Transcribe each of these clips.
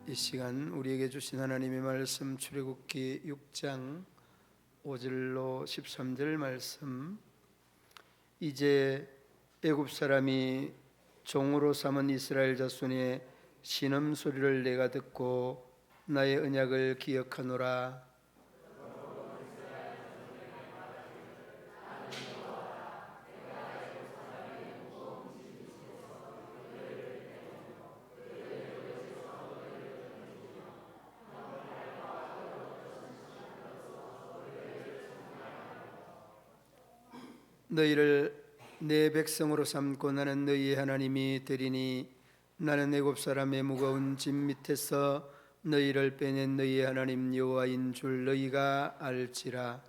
이 시간 우리에게 주신 하나님의 말씀 출애굽기 6장 5절로 13절 말씀. 이제 애굽 사람이 종으로 삼은 이스라엘 자손의 신음소리를 내가 듣고 나의 언약을 기억하노라. 너희를 내 백성으로 삼고 나는 너희의 하나님이 되리니 나는 애굽 사람의 무거운 짐 밑에서 너희를 빼낸 너희의 하나님 여호와인 줄 너희가 알지라.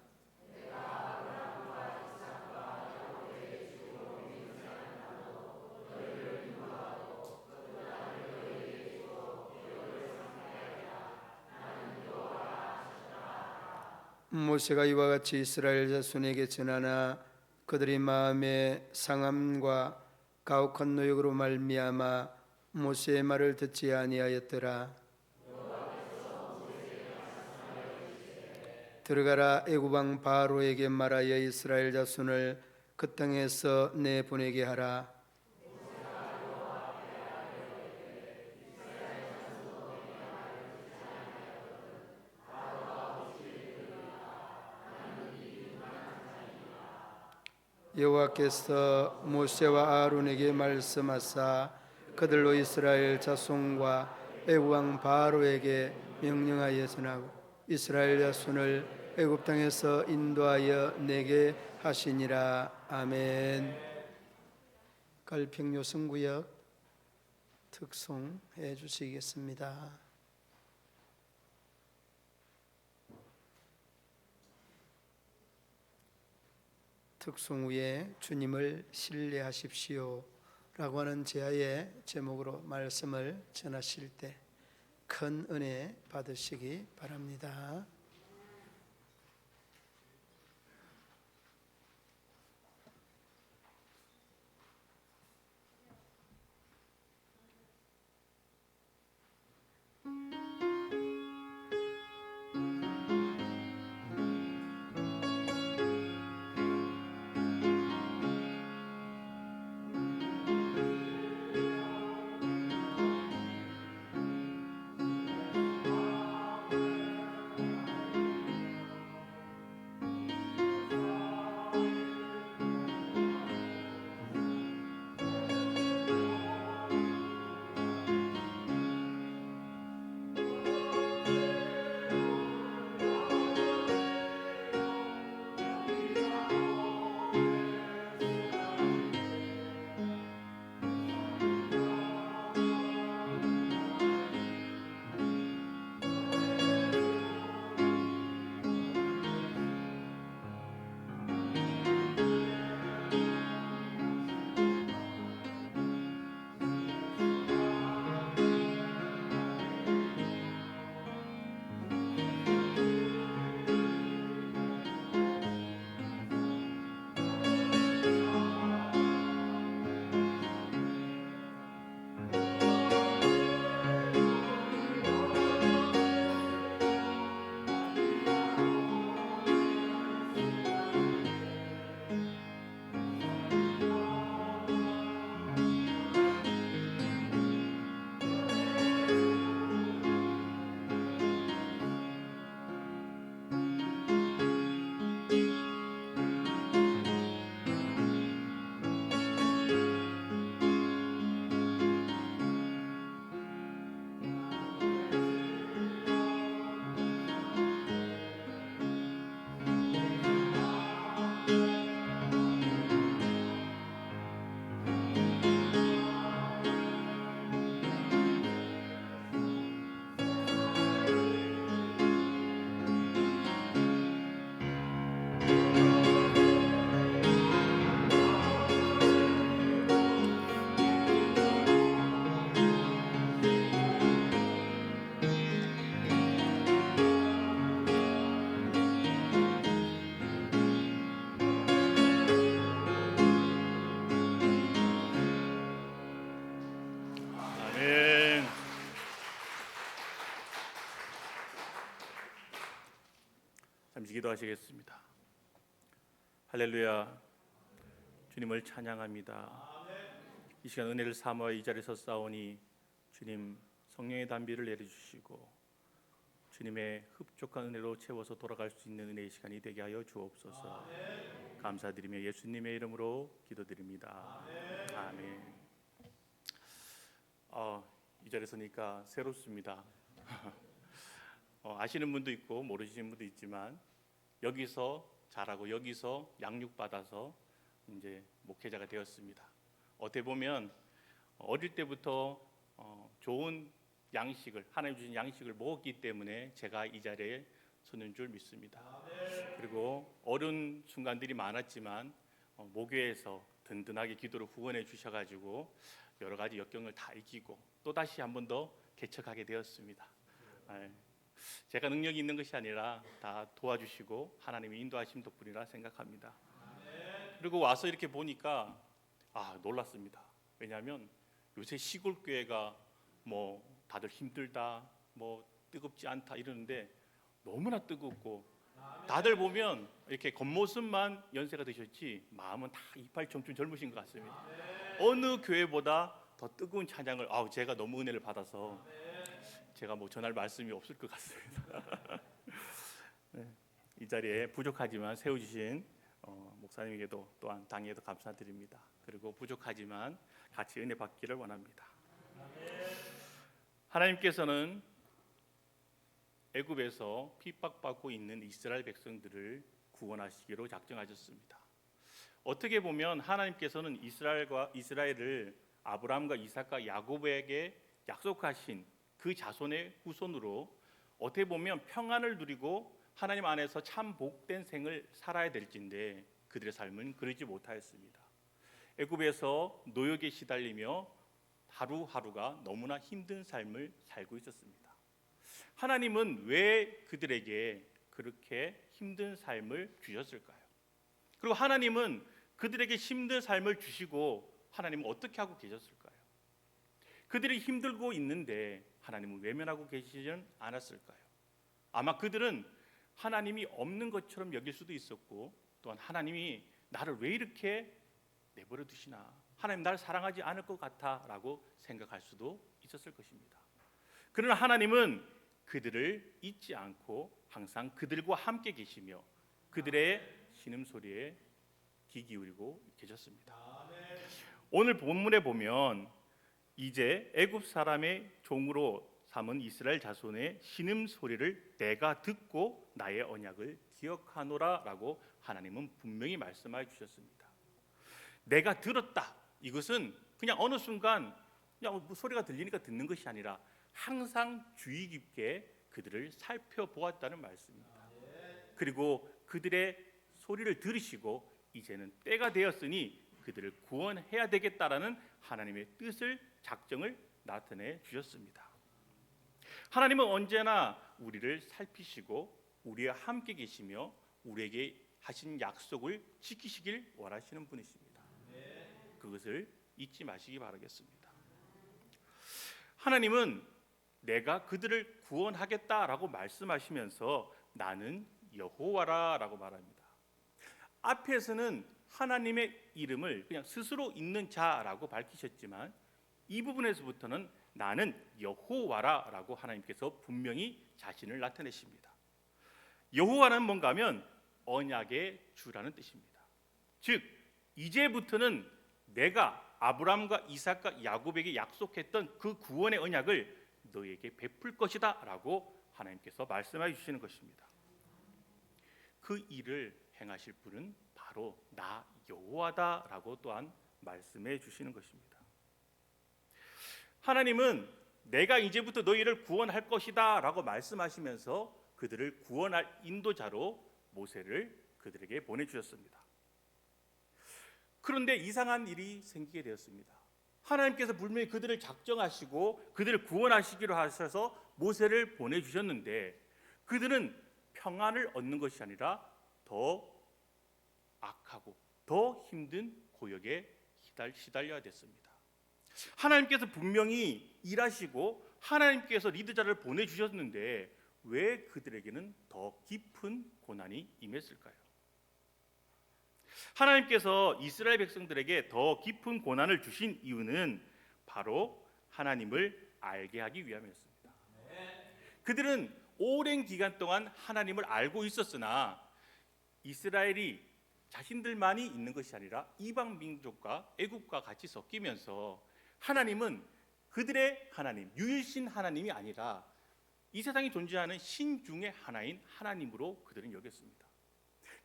모세가 이와 같이 이스라엘 자손에게 전하나 그들이 마음의 상함과 가혹한 노역으로 말미암아 모세의 말을 듣지 아니하였더라. 들어가라, 애굽 왕 바로에게 말하여 이스라엘 자손을 그 땅에서 내보내게 하라. 여호와께서 모세와 아론에게 말씀하사 그들로 이스라엘 자손과 애굽 왕 바로에게 명령하여 전하고 이스라엘 자손을 애굽 땅에서 인도하여 내게 하시니라. 아멘. 갈평 요성구역 특송해 주시겠습니다. 특송 후에 주님을 신뢰하십시오 라고 하는 제하의 제목으로 말씀을 전하실 때 큰 은혜 받으시기 바랍니다. 기도하시겠습니다. 할렐루야. 주님을 찬양합니다. 이 시간 은혜를 삼아 이 자리에 섰사오니 주님 성령의 단비를 내려주시고 주님의 흡족한 은혜로 채워서 돌아갈 수 있는 은혜의 시간이 되게 하여 주옵소서. 감사드리며 예수님의 이름으로 기도드립니다. 아멘. 이 자리에 서니까 새롭습니다. 아시는 분도 있고 모르시는 분도 있지만 여기서 자라고 여기서 양육받아서 이제 목회자가 되었습니다. 어떻게 보면 어릴 때부터 좋은 양식을, 하나님 주신 양식을 먹었기 때문에 제가 이 자리에 서는 줄 믿습니다. 그리고 어려운 순간들이 많았지만 모교에서 든든하게 기도로 후원해 주셔가지고 여러 가지 역경을 다 이기고 또 다시 한 번 더 개척하게 되었습니다. 제가 능력이 있는 것이 아니라 다 도와주시고 하나님의 인도하심 덕분이라 생각합니다. 그리고 와서 이렇게 보니까 놀랐습니다. 왜냐하면 요새 시골 교회가 뭐 다들 힘들다, 뭐 뜨겁지 않다 이러는데 너무나 뜨겁고 다들 보면 이렇게 겉모습만 연세가 드셨지 마음은 다 이빨 청춘 젊으신 것 같습니다. 어느 교회보다 더 뜨거운 찬양을 제가 너무 은혜를 받아서 제가 뭐 전할 말씀이 없을 것 같습니다. 네, 이 자리에 부족하지만 세워주신 목사님에게도 또한 당에도 감사드립니다. 그리고 부족하지만 같이 은혜 받기를 원합니다. 하나님께서는 애굽에서 핍박받고 있는 이스라엘 백성들을 구원하시기로 작정하셨습니다. 어떻게 보면 하나님께서는 이스라엘을 아브라함과 이삭과 야곱에게 약속하신 그 자손의 후손으로 어떻게 보면 평안을 누리고 하나님 안에서 참 복된 생을 살아야 될진데 그들의 삶은 그러지 못하였습니다. 애굽에서 노역에 시달리며 하루하루가 너무나 힘든 삶을 살고 있었습니다. 하나님은 왜 그들에게 그렇게 힘든 삶을 주셨을까요? 그리고 하나님은 그들에게 힘든 삶을 주시고 하나님은 어떻게 하고 계셨을까요? 그들이 힘들고 있는데 하나님은 외면하고 계시지는 않았을까요? 아마 그들은 하나님이 없는 것처럼 여길 수도 있었고 또한 하나님이 나를 왜 이렇게 내버려 두시나, 하나님 나를 사랑하지 않을 것 같아라고 생각할 수도 있었을 것입니다. 그러나 하나님은 그들을 잊지 않고 항상 그들과 함께 계시며 그들의 신음소리에 귀 기울이고 계셨습니다. 오늘 본문에 보면 이제 애굽 사람의 종으로 삼은 이스라엘 자손의 신음소리를 내가 듣고 나의 언약을 기억하노라라고 하나님은 분명히 말씀해 주셨습니다. 내가 들었다. 이것은 그냥 어느 순간 그냥 뭐 소리가 들리니까 듣는 것이 아니라 항상 주의 깊게 그들을 살펴보았다는 말씀입니다. 그리고 그들의 소리를 들으시고 이제는 때가 되었으니 그들을 구원해야 되겠다라는 하나님의 뜻을, 작정을 나타내 주셨습니다. 하나님은 언제나 우리를 살피시고 우리와 함께 계시며 우리에게 하신 약속을 지키시길 원하시는 분이십니다. 그것을 잊지 마시기 바라겠습니다. 하나님은 내가 그들을 구원하겠다라고 말씀하시면서 나는 여호와라라고 말합니다. 앞에서는 하나님의 이름을 그냥 스스로 있는 자라고 밝히셨지만 이 부분에서부터는 나는 여호와라라고 하나님께서 분명히 자신을 나타내십니다. 여호와는 뭔가 하면 언약의 주라는 뜻입니다. 즉 이제부터는 내가 아브라함과 이삭과 야곱에게 약속했던 그 구원의 언약을 너에게 베풀 것이다 라고 하나님께서 말씀해 주시는 것입니다. 그 일을 행하실 분은 바로 나 여호와다 라고 또한 말씀해 주시는 것입니다. 하나님은 내가 이제부터 너희를 구원할 것이다 라고 말씀하시면서 그들을 구원할 인도자로 모세를 그들에게 보내주셨습니다. 그런데 이상한 일이 생기게 되었습니다. 하나님께서 분명히 그들을 작정하시고 그들을 구원하시기로 하셔서 모세를 보내주셨는데 그들은 평안을 얻는 것이 아니라 더 악하고 더 힘든 고역에 시달려야 됐습니다. 하나님께서 분명히 일하시고 하나님께서 리더자를 보내주셨는데 왜 그들에게는 더 깊은 고난이 임했을까요? 하나님께서 이스라엘 백성들에게 더 깊은 고난을 주신 이유는 바로 하나님을 알게 하기 위함이었습니다. 그들은 오랜 기간 동안 하나님을 알고 있었으나 이스라엘이 자신들만이 있는 것이 아니라 이방 민족과 애국과 같이 섞이면서 하나님은 그들의 하나님, 유일신 하나님이 아니라 이 세상에 존재하는 신 중의 하나인 하나님으로 그들은 여겼습니다.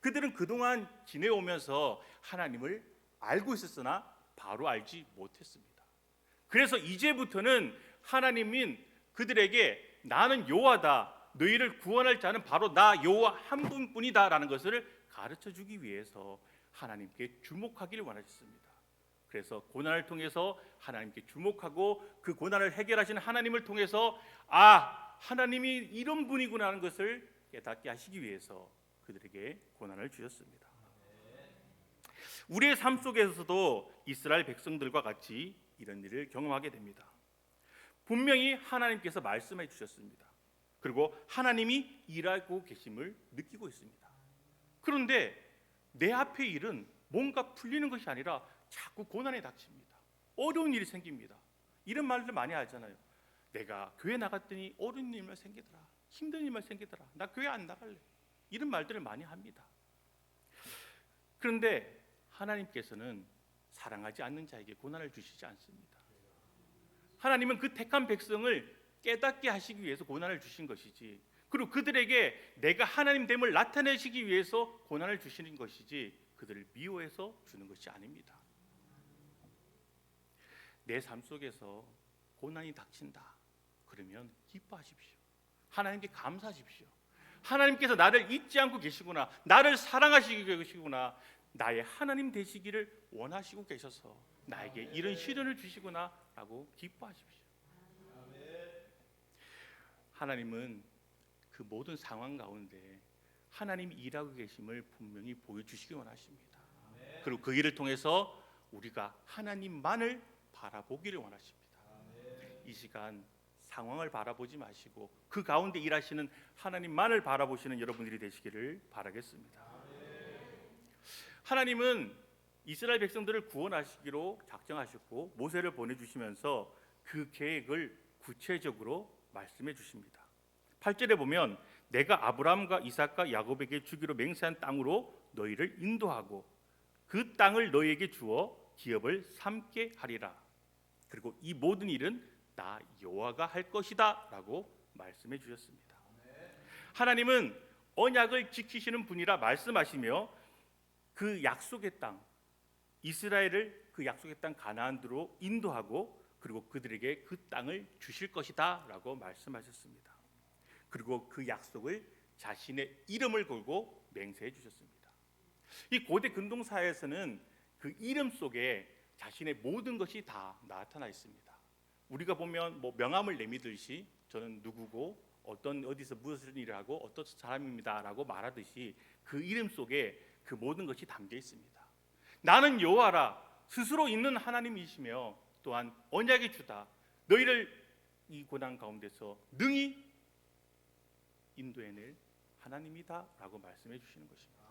그들은 그동안 지내오면서 하나님을 알고 있었으나 바로 알지 못했습니다. 그래서 이제부터는 하나님인 그들에게 나는 여호와다, 너희를 구원할 자는 바로 나 여호와 한 분뿐이다 라는 것을 가르쳐주기 위해서 하나님께 주목하기를 원하셨습니다. 그래서 고난을 통해서 하나님께 주목하고 그 고난을 해결하시는 하나님을 통해서 하나님이 이런 분이구나 하는 것을 깨닫게 하시기 위해서 그들에게 고난을 주셨습니다. 우리의 삶 속에서도 이스라엘 백성들과 같이 이런 일을 경험하게 됩니다. 분명히 하나님께서 말씀해 주셨습니다. 그리고 하나님이 일하고 계심을 느끼고 있습니다. 그런데 내 앞의 일은 뭔가 풀리는 것이 아니라 자꾸 고난에 닥칩니다. 어려운 일이 생깁니다. 이런 말들 많이 하잖아요. 내가 교회 나갔더니 어려운 일만 생기더라, 힘든 일만 생기더라, 나 교회 안 나갈래, 이런 말들을 많이 합니다. 그런데 하나님께서는 사랑하지 않는 자에게 고난을 주시지 않습니다. 하나님은 그 택한 백성을 깨닫게 하시기 위해서 고난을 주신 것이지, 그리고 그들에게 내가 하나님됨을 나타내시기 위해서 고난을 주시는 것이지 그들을 미워해서 주는 것이 아닙니다. 내 삶 속에서 고난이 닥친다 그러면 기뻐하십시오. 하나님께 감사하십시오. 하나님께서 나를 잊지 않고 계시구나, 나를 사랑하시고 계시구나, 나의 하나님 되시기를 원하시고 계셔서 나에게 이런 시련을 주시구나 라고 기뻐하십시오. 하나님은 그 모든 상황 가운데 하나님이 일하고 계심을 분명히 보여주시기 원하십니다. 그리고 그 일을 통해서 우리가 하나님만을 바라보기를 원하십니다. 이 시간 상황을 바라보지 마시고 그 가운데 일하시는 하나님만을 바라보시는 여러분들이 되시기를 바라겠습니다. 하나님은 이스라엘 백성들을 구원하시기로 작정하셨고 모세를 보내주시면서 그 계획을 구체적으로 말씀해 주십니다. 8절에 보면 내가 아브라함과 이삭과 야곱에게 주기로 맹세한 땅으로 너희를 인도하고 그 땅을 너희에게 주어 기업을 삼게 하리라. 그리고 이 모든 일은 나 여호와가 할 것이다 라고 말씀해 주셨습니다. 하나님은 언약을 지키시는 분이라 말씀하시며 그 약속의 땅, 이스라엘을 그 약속의 땅 가나안으로 인도하고 그리고 그들에게 그 땅을 주실 것이다 라고 말씀하셨습니다. 그리고 그 약속을 자신의 이름을 걸고 맹세해 주셨습니다. 이 고대 근동사회에서는 그 이름 속에 자신의 모든 것이 다 나타나 있습니다. 우리가 보면 명함을 내미듯이 저는 누구고 어디서 무슨 일을 하고 어떤 사람입니다라고 말하듯이 그 이름 속에 그 모든 것이 담겨 있습니다. 나는 여호와라, 스스로 있는 하나님이시며 또한 언약의 주다, 너희를 이 고난 가운데서 능히 인도해낼 하나님이다라고 말씀해 주시는 것입니다.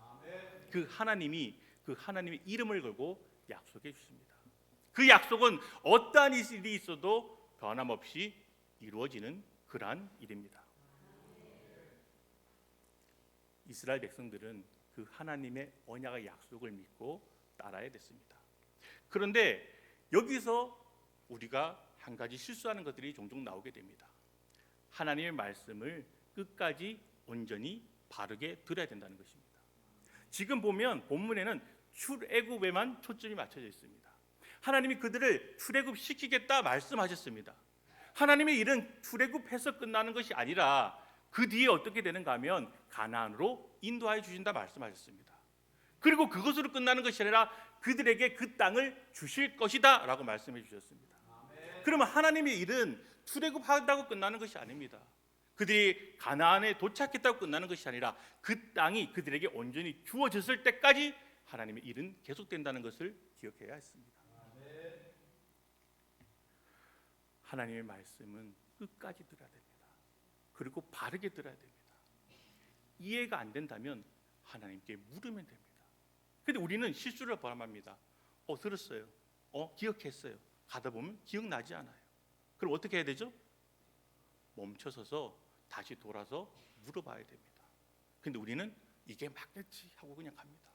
그 하나님의 이름을 걸고 약속해 주십니다. 그 약속은 어떠한 일이 있어도 변함없이 이루어지는 그러한 일입니다. 이스라엘 백성들은 그 하나님의 언약의 약속을 믿고 따라야 됐습니다. 그런데 여기서 우리가 한 가지 실수하는 것들이 종종 나오게 됩니다. 하나님의 말씀을 끝까지 온전히 바르게 들어야 된다는 것입니다. 지금 보면 본문에는 출애굽에만 초점이 맞춰져 있습니다. 하나님이 그들을 출애굽시키겠다 말씀하셨습니다. 하나님의 일은 출애굽해서 끝나는 것이 아니라 그 뒤에 어떻게 되는가 하면 가나안으로 인도하여 주신다 말씀하셨습니다. 그리고 그것으로 끝나는 것이 아니라 그들에게 그 땅을 주실 것이다 라고 말씀해 주셨습니다. 그러면 하나님의 일은 출애굽한다고 끝나는 것이 아닙니다. 그들이 가나안에 도착했다고 끝나는 것이 아니라 그 땅이 그들에게 온전히 주어졌을 때까지 하나님의 일은 계속된다는 것을 기억해야 했습니다. 하나님의 말씀은 끝까지 들어야 됩니다. 그리고 바르게 들어야 됩니다. 이해가 안 된다면 하나님께 물으면 됩니다. 근데 우리는 실수를 범합니다. 들었어요. 기억했어요. 가다 보면 기억나지 않아요. 그럼 어떻게 해야 되죠? 멈춰서서 다시 돌아서 물어봐야 됩니다. 근데 우리는 이게 맞겠지 하고 그냥 갑니다.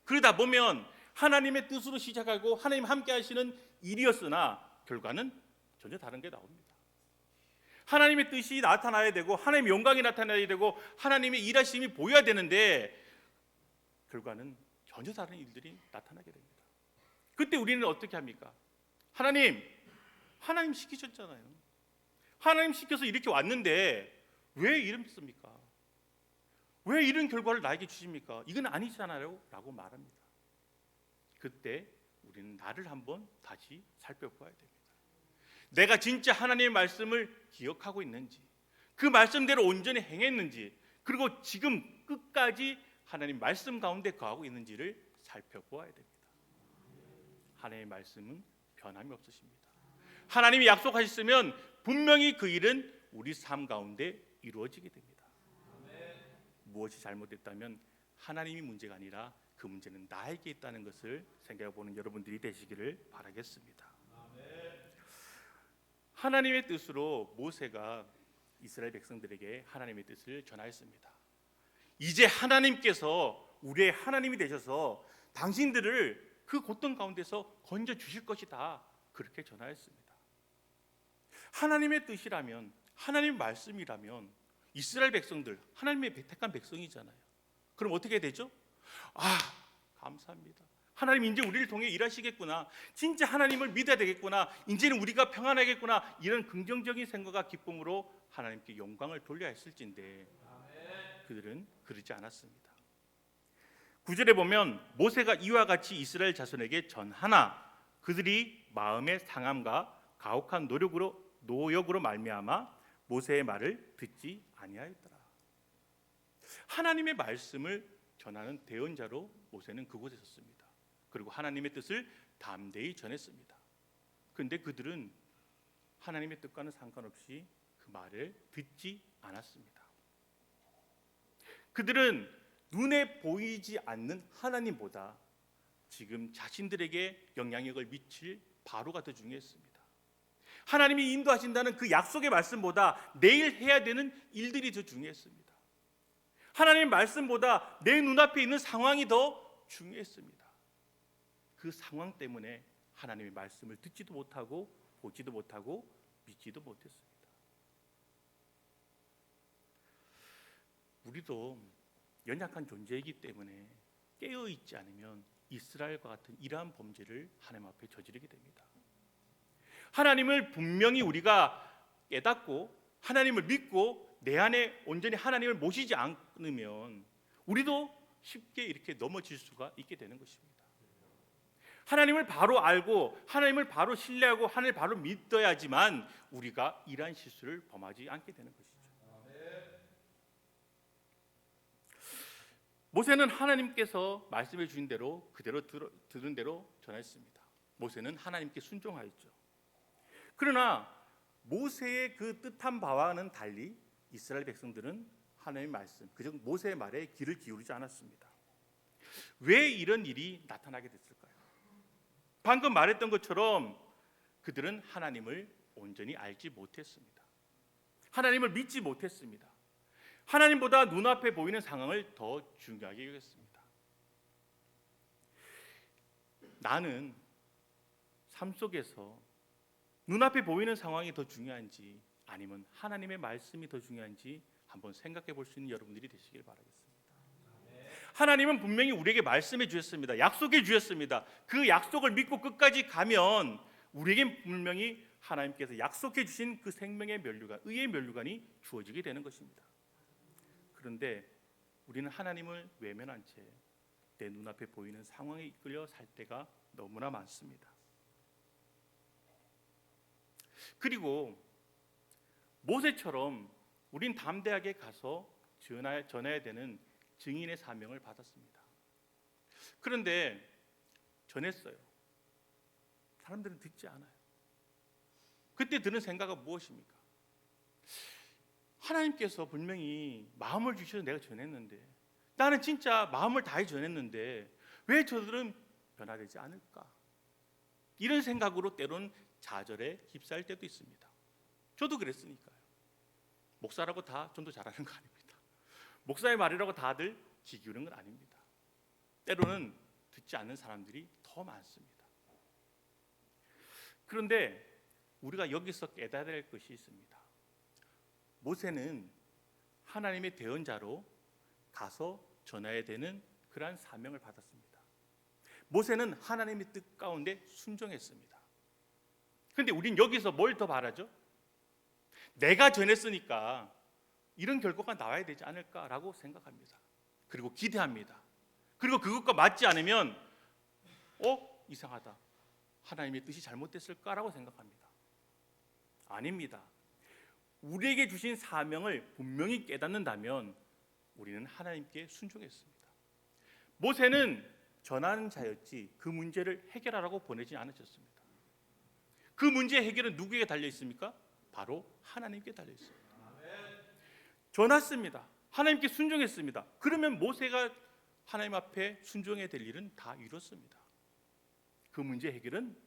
그러다 보면 하나님의 뜻으로 시작하고 하나님 함께 하시는 일이었으나 결과는 전혀 다른 게 나옵니다. 하나님의 뜻이 나타나야 되고 하나님의 영광이 나타나야 되고 하나님의 일하심이 보여야 되는데 결과는 전혀 다른 일들이 나타나게 됩니다. 그때 우리는 어떻게 합니까? 하나님 시키셨잖아요. 하나님 시켜서 이렇게 왔는데 왜 이랬습니까? 왜 이런 결과를 나에게 주십니까? 이건 아니잖아요 라고 말합니다. 그때 우리는 나를 한번 다시 살펴봐야 됩니다. 내가 진짜 하나님의 말씀을 기억하고 있는지, 그 말씀대로 온전히 행했는지, 그리고 지금 끝까지 하나님 말씀 가운데 거하고 있는지를 살펴보아야 됩니다. 하나님의 말씀은 변함이 없으십니다. 하나님이 약속하셨으면 분명히 그 일은 우리 삶 가운데 이루어지게 됩니다. 무엇이 잘못됐다면 하나님이 문제가 아니라 그 문제는 나에게 있다는 것을 생각해보는 여러분들이 되시기를 바라겠습니다. 하나님의 뜻으로 모세가 이스라엘 백성들에게 하나님의 뜻을 전하였습니다. 이제 하나님께서 우리의 하나님이 되셔서 당신들을 그 고통 가운데서 건져 주실 것이다, 그렇게 전하였습니다. 하나님의 뜻이라면, 하나님의 말씀이라면 이스라엘 백성들, 하나님의 택한 백성이잖아요. 그럼 어떻게 되죠? 감사합니다. 하나님 이제 우리를 통해 일하시겠구나. 진짜 하나님을 믿어야 되겠구나. 이제는 우리가 평안하겠구나. 이런 긍정적인 생각과 기쁨으로 하나님께 영광을 돌려야 했을진데 그들은 그러지 않았습니다. 9절에 보면 모세가 이와 같이 이스라엘 자손에게 전하나 그들이 마음의 상함과 가혹한 노역으로 말미암아 모세의 말을 듣지 아니하였더라. 하나님의 말씀을 전하는 대언자로 모세는 그곳에 섰습니다. 그리고 하나님의 뜻을 담대히 전했습니다. 그런데 그들은 하나님의 뜻과는 상관없이 그 말을 듣지 않았습니다. 그들은 눈에 보이지 않는 하나님보다 지금 자신들에게 영향력을 미칠 바로가 더 중요했습니다. 하나님이 인도하신다는 그 약속의 말씀보다 내일 해야 되는 일들이 더 중요했습니다. 하나님의 말씀보다 내 눈앞에 있는 상황이 더 중요했습니다. 그 상황 때문에 하나님의 말씀을 듣지도 못하고 보지도 못하고 믿지도 못했습니다. 우리도 연약한 존재이기 때문에 깨어있지 않으면 이스라엘과 같은 이러한 범죄를 하나님 앞에 저지르게 됩니다. 하나님을 분명히 우리가 깨닫고 하나님을 믿고 내 안에 온전히 하나님을 모시지 않으면 우리도 쉽게 이렇게 넘어질 수가 있게 되는 것입니다. 하나님을 바로 알고 하나님을 바로 신뢰하고 하나님을 바로 믿어야지만 우리가 이러한 실수를 범하지 않게 되는 것이죠. 모세는 하나님께서 말씀해 주신 대로 그대로 들은 대로 전했습니다. 모세는 하나님께 순종하였죠. 그러나 모세의 그 뜻한 바와는 달리 이스라엘 백성들은 하나님의 말씀, 그저 모세의 말에 귀를 기울이지 않았습니다. 왜 이런 일이 나타나게 됐을까요? 방금 말했던 것처럼 그들은 하나님을 온전히 알지 못했습니다. 하나님을 믿지 못했습니다. 하나님보다 눈앞에 보이는 상황을 더 중요하게 여겼습니다. 나는 삶 속에서 눈앞에 보이는 상황이 더 중요한지 아니면 하나님의 말씀이 더 중요한지 한번 생각해 볼 수 있는 여러분들이 되시길 바라겠습니다. 하나님은 분명히 우리에게 말씀해 주셨습니다. 약속해 주셨습니다. 그 약속을 믿고 끝까지 가면 우리에게 분명히 하나님께서 약속해 주신 그 생명의 면류관, 의의 면류관이 주어지게 되는 것입니다. 그런데 우리는 하나님을 외면한 채 내 눈앞에 보이는 상황에 이끌려 살 때가 너무나 많습니다. 그리고 모세처럼 우린 담대하게 가서 전해야 되는 증인의 사명을 받았습니다. 그런데 전했어요. 사람들은 듣지 않아요. 그때 드는 생각은 무엇입니까? 하나님께서 분명히 마음을 주셔서 내가 전했는데, 나는 진짜 마음을 다해 전했는데 왜 저들은 변화되지 않을까? 이런 생각으로 때로는 좌절에 휩싸일 때도 있습니다. 저도 그랬으니까요. 목사라고 다 좀 더 잘하는 거 아닙니다. 목사의 말이라고 다들 귀 기울이는 건 아닙니다. 때로는 듣지 않는 사람들이 더 많습니다. 그런데 우리가 여기서 깨달아야 될 것이 있습니다. 모세는 하나님의 대언자로 가서 전해야 되는 그러한 사명을 받았습니다. 모세는 하나님의 뜻 가운데 순종했습니다. 그런데 우린 여기서 뭘 더 바라죠? 내가 전했으니까 이런 결과가 나와야 되지 않을까라고 생각합니다. 그리고 기대합니다. 그리고 그것과 맞지 않으면 이상하다, 하나님의 뜻이 잘못됐을까라고 생각합니다. 아닙니다. 우리에게 주신 사명을 분명히 깨닫는다면 우리는 하나님께 순종했습니다. 모세는 전하는 자였지 그 문제를 해결하라고 보내지 않으셨습니다. 그 문제의 해결은 누구에게 달려 있습니까? 바로 하나님께 달려 있습니다. 전했습니다. 하나님께 순종했습니다. 그러면 모세가 하나님 앞에 순종해야 될 일은 다 이뤘습니다. 그 문제 해결은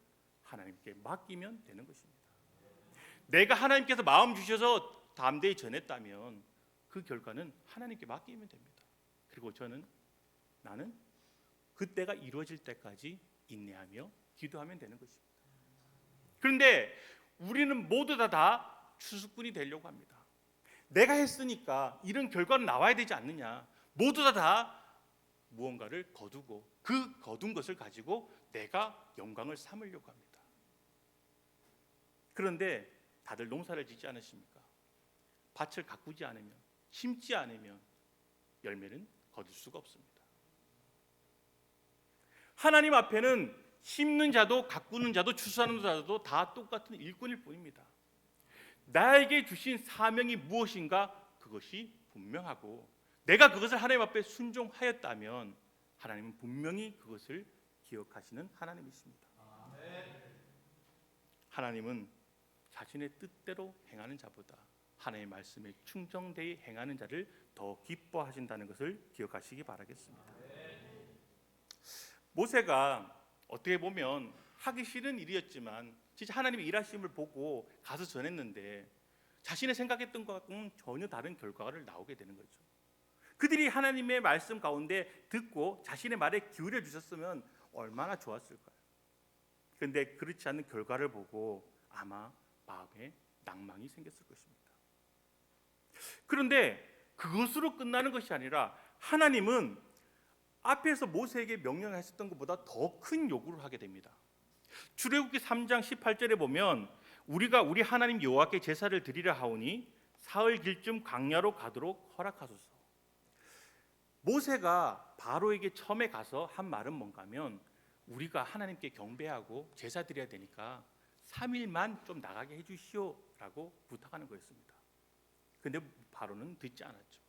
하나님께 맡기면 되는 것입니다. 내가 하나님께서 마음 주셔서 담대히 전했다면 그 결과는 하나님께 맡기면 됩니다. 그리고 나는 그때가 이루어질 때까지 인내하며 기도하면 되는 것입니다. 그런데 우리는 모두 다 추수꾼이 되려고 합니다. 내가 했으니까 이런 결과는 나와야 되지 않느냐. 모두 다 무언가를 거두고 그 거둔 것을 가지고 내가 영광을 삼으려고 합니다. 그런데 다들 농사를 짓지 않으십니까? 밭을 가꾸지 않으면, 심지 않으면 열매는 거둘 수가 없습니다. 하나님 앞에는 심는 자도 가꾸는 자도 추수하는 자도 다 똑같은 일꾼일 뿐입니다. 나에게 주신 사명이 무엇인가 그것이 분명하고 내가 그것을 하나님 앞에 순종하였다면 하나님은 분명히 그것을 기억하시는 하나님이십니다. 하나님은 자신의 뜻대로 행하는 자보다 하나님의 말씀에 충성되이 행하는 자를 더 기뻐하신다는 것을 기억하시기 바라겠습니다. 모세가 어떻게 보면 하기 싫은 일이었지만 진짜 하나님의 일하심을 보고 가서 전했는데 자신의 생각했던 것과는 전혀 다른 결과를 나오게 되는 거죠. 그들이 하나님의 말씀 가운데 듣고 자신의 말에 기울여 주셨으면 얼마나 좋았을까요? 그런데 그렇지 않은 결과를 보고 아마 마음에 낭망이 생겼을 것입니다. 그런데 그것으로 끝나는 것이 아니라 하나님은 앞에서 모세에게 명령하셨던 것보다 더 큰 요구를 하게 됩니다. 출애굽기 3장 18절에 보면 우리가 우리 하나님 여호와께 제사를 드리려 하오니 사흘 길쯤 광야로 가도록 허락하소서. 모세가 바로에게 처음에 가서 한 말은 뭔가 하면 우리가 하나님께 경배하고 제사 드려야 되니까 3일만 좀 나가게 해주시오라고 부탁하는 거였습니다. 그런데 바로는 듣지 않았죠.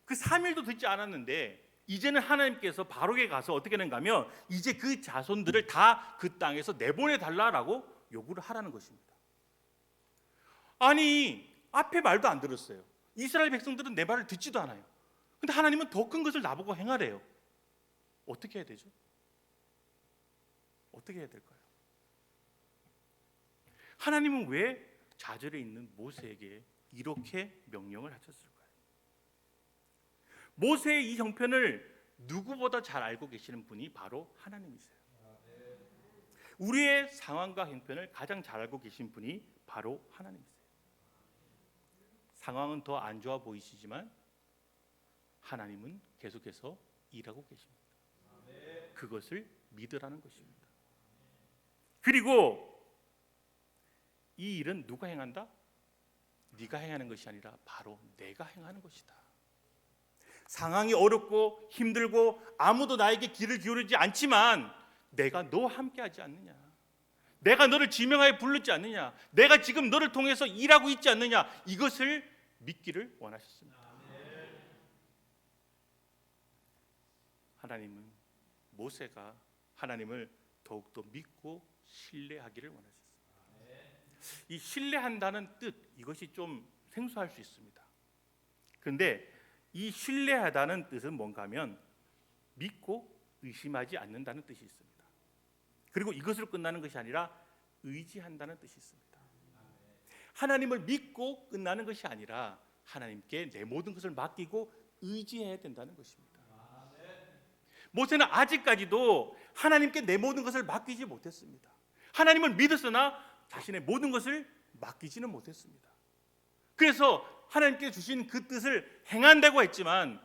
그 3일도 듣지 않았는데 이제는 하나님께서 바로에게 가서 어떻게 하는가 하면 이제 그 자손들을 다 그 땅에서 내보내달라고 요구를 하라는 것입니다. 아니 앞에 말도 안 들었어요. 이스라엘 백성들은 내 말을 듣지도 않아요. 근데 하나님은 더 큰 것을 나보고 행하래요. 어떻게 해야 되죠? 어떻게 해야 될까요? 하나님은 왜 좌절해 있는 모세에게 이렇게 명령을 하셨을까요? 모세의 이 형편을 누구보다 잘 알고 계시는 분이 바로 하나님이세요. 우리의 상황과 형편을 가장 잘 알고 계신 분이 바로 하나님이세요. 상황은 더 안 좋아 보이시지만 하나님은 계속해서 일하고 계십니다. 그것을 믿으라는 것입니다. 그리고 이 일은 누가 행한다? 네가 행하는 것이 아니라 바로 내가 행하는 것이다. 상황이 어렵고 힘들고 아무도 나에게 귀를 기울이지 않지만 내가 너와 함께하지 않느냐, 내가 너를 지명하여 불렀지 않느냐, 내가 지금 너를 통해서 일하고 있지 않느냐, 이것을 믿기를 원하셨습니다. 하나님은 모세가 하나님을 더욱더 믿고 신뢰하기를 원하셨습니다. 이 신뢰한다는 뜻, 이것이 좀 생소할 수 있습니다. 그런데 이 신뢰하다는 뜻은 뭔가 하면 믿고 의심하지 않는다는 뜻이 있습니다. 그리고 이것으로 끝나는 것이 아니라 의지한다는 뜻이 있습니다. 하나님을 믿고 끝나는 것이 아니라 하나님께 내 모든 것을 맡기고 의지해야 된다는 것입니다. 모세는 아직까지도 하나님께 내 모든 것을 맡기지 못했습니다. 하나님을 믿었으나 자신의 모든 것을 맡기지는 못했습니다. 그래서 하나님께 주신 그 뜻을 행한다고 했지만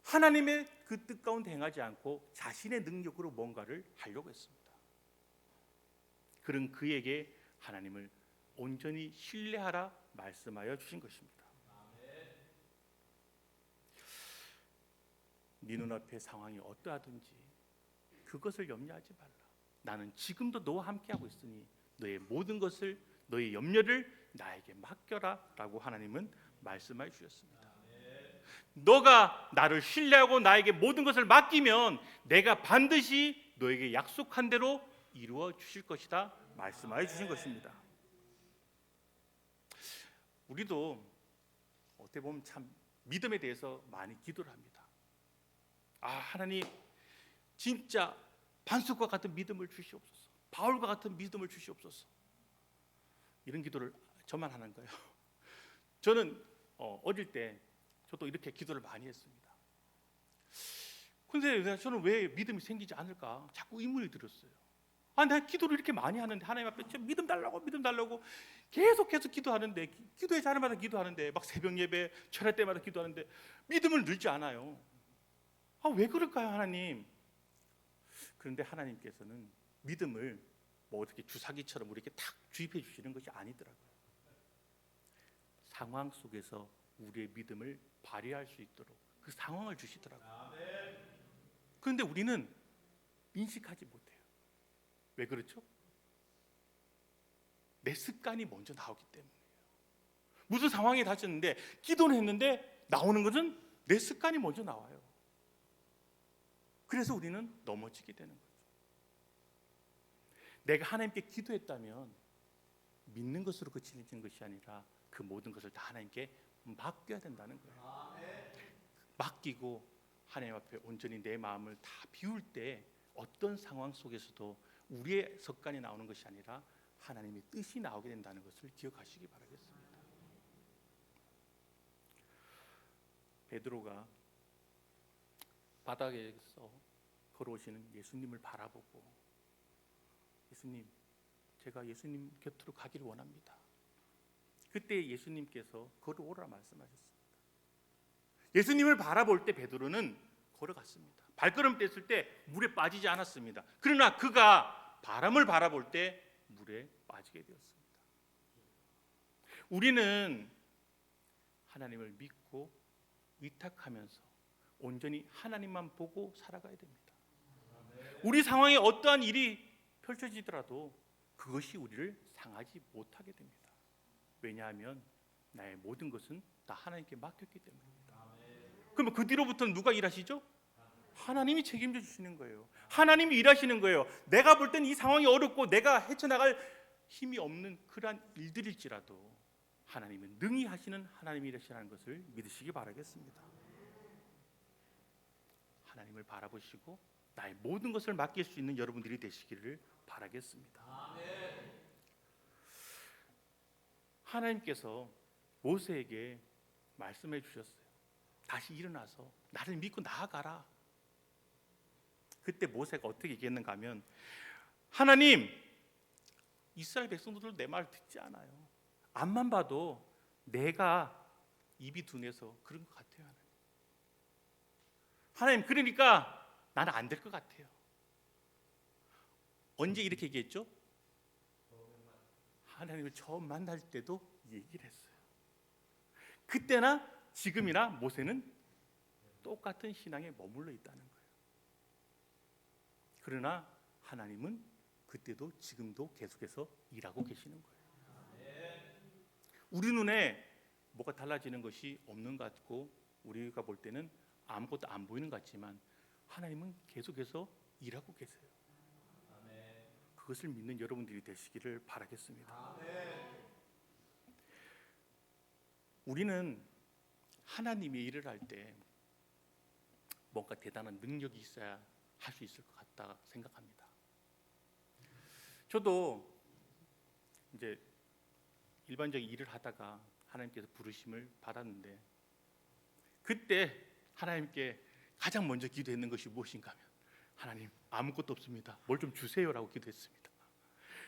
하나님의 그 뜻 가운데 행하지 않고 자신의 능력으로 뭔가를 하려고 했습니다. 그런 그에게 하나님을 온전히 신뢰하라 말씀하여 주신 것입니다. 네 눈앞의 상황이 어떠하든지 그것을 염려하지 말라. 나는 지금도 너와 함께하고 있으니 너의 모든 것을, 너의 염려를 나에게 맡겨라 라고 하나님은 말씀해 주셨습니다. 너가 나를 신뢰하고 나에게 모든 것을 맡기면 내가 반드시 너에게 약속한 대로 이루어 주실 것이다 말씀하여 주신 것입니다. 우리도 어떻게 보면 참 믿음에 대해서 많이 기도를 합니다. 하나님 진짜 반석과 같은 믿음을 주시옵소서, 바울과 같은 믿음을 주시옵소서. 이런 기도를 저만 하는 거예요. 저는 어릴 때 저도 이렇게 기도를 많이 했습니다. 근데 저는 왜 믿음이 생기지 않을까 자꾸 의문이 들었어요. 내가 기도를 이렇게 많이 하는데 하나님 앞에 믿음 달라고 계속 기도하는데, 기도의 자리마다 기도하는데, 막 새벽 예배 철야 때마다 기도하는데 믿음을 늘지 않아요. 왜 그럴까요, 하나님? 그런데 하나님께서는 믿음을 뭐 어떻게 주사기처럼 우리에게 탁 주입해 주시는 것이 아니더라고요. 상황 속에서 우리의 믿음을 발휘할 수 있도록 그 상황을 주시더라고요. 그런데 우리는 인식하지 못해요. 왜 그렇죠? 내 습관이 먼저 나오기 때문이에요. 무슨 상황에 닥쳤는데 기도는 했는데 나오는 것은 내 습관이 먼저 나와요. 그래서 우리는 넘어지게 되는 거죠. 내가 하나님께 기도했다면 믿는 것으로 그치는 것이 아니라 그 모든 것을 다 하나님께 맡겨야 된다는 거예요. 맡기고 하나님 앞에 온전히 내 마음을 다 비울 때 어떤 상황 속에서도 우리의 습관이 나오는 것이 아니라 하나님의 뜻이 나오게 된다는 것을 기억하시기 바라겠습니다. 베드로가 바닥에서 걸어오시는 예수님을 바라보고, 예수님, 제가 예수님 곁으로 가기를 원합니다. 그때 예수님께서 걸어오라 말씀하셨습니다. 예수님을 바라볼 때 베드로는 걸어갔습니다. 발걸음 뗐을 때 물에 빠지지 않았습니다. 그러나 그가 바람을 바라볼 때 물에 빠지게 되었습니다. 우리는 하나님을 믿고 위탁하면서 온전히 하나님만 보고 살아가야 됩니다. 우리 상황에 어떠한 일이 펼쳐지더라도 그것이 우리를 상하지 못하게 됩니다. 왜냐하면 나의 모든 것은 다 하나님께 맡겼기 때문입니다. 그러면 그 뒤로부터는 누가 일하시죠? 하나님이 책임져 주시는 거예요. 하나님이 일하시는 거예요. 내가 볼 때는 이 상황이 어렵고 내가 헤쳐나갈 힘이 없는 그러한 일들일지라도 하나님은 능히 하시는 하나님이라는 것을 믿으시기 바라겠습니다. 하나님을 바라보시고 나의 모든 것을 맡길 수 있는 여러분들이 되시기를 바라겠습니다. 하나님께서 모세에게 말씀해 주셨어요. 다시 일어나서 나를 믿고 나아가라. 그때 모세가 어떻게 얘기했는가 하면, 하나님, 이스라엘 백성들도 내 말을 듣지 않아요. 앞만 봐도 내가 입이 둔해서 그런 것 같아요. 하나님, 그러니까 나는 안 될 것 같아요. 언제 이렇게 얘기했죠? 하나님을 처음 만날 때도 얘기를 했어요. 그때나 지금이나 모세는 똑같은 신앙에 머물러 있다는 거예요. 그러나 하나님은 그때도 지금도 계속해서 일하고 계시는 거예요. 우리 눈에 뭐가 달라지는 것이 없는 것 같고 우리가 볼 때는 아무것도 안 보이는 것 같지만 하나님은 계속해서 일하고 계세요. 그것을 믿는 여러분들이 되시기를 바라겠습니다. 우리는 하나님의 일을 할 때 뭔가 대단한 능력이 있어야 할 수 있을 것 같다 생각합니다. 저도 이제 일반적인 일을 하다가 하나님께서 부르심을 받았는데, 그때 하나님께 가장 먼저 기도했는 것이 무엇인가 하면, 하나님, 아무것도 없습니다, 뭘 좀 주세요라고 기도했습니다.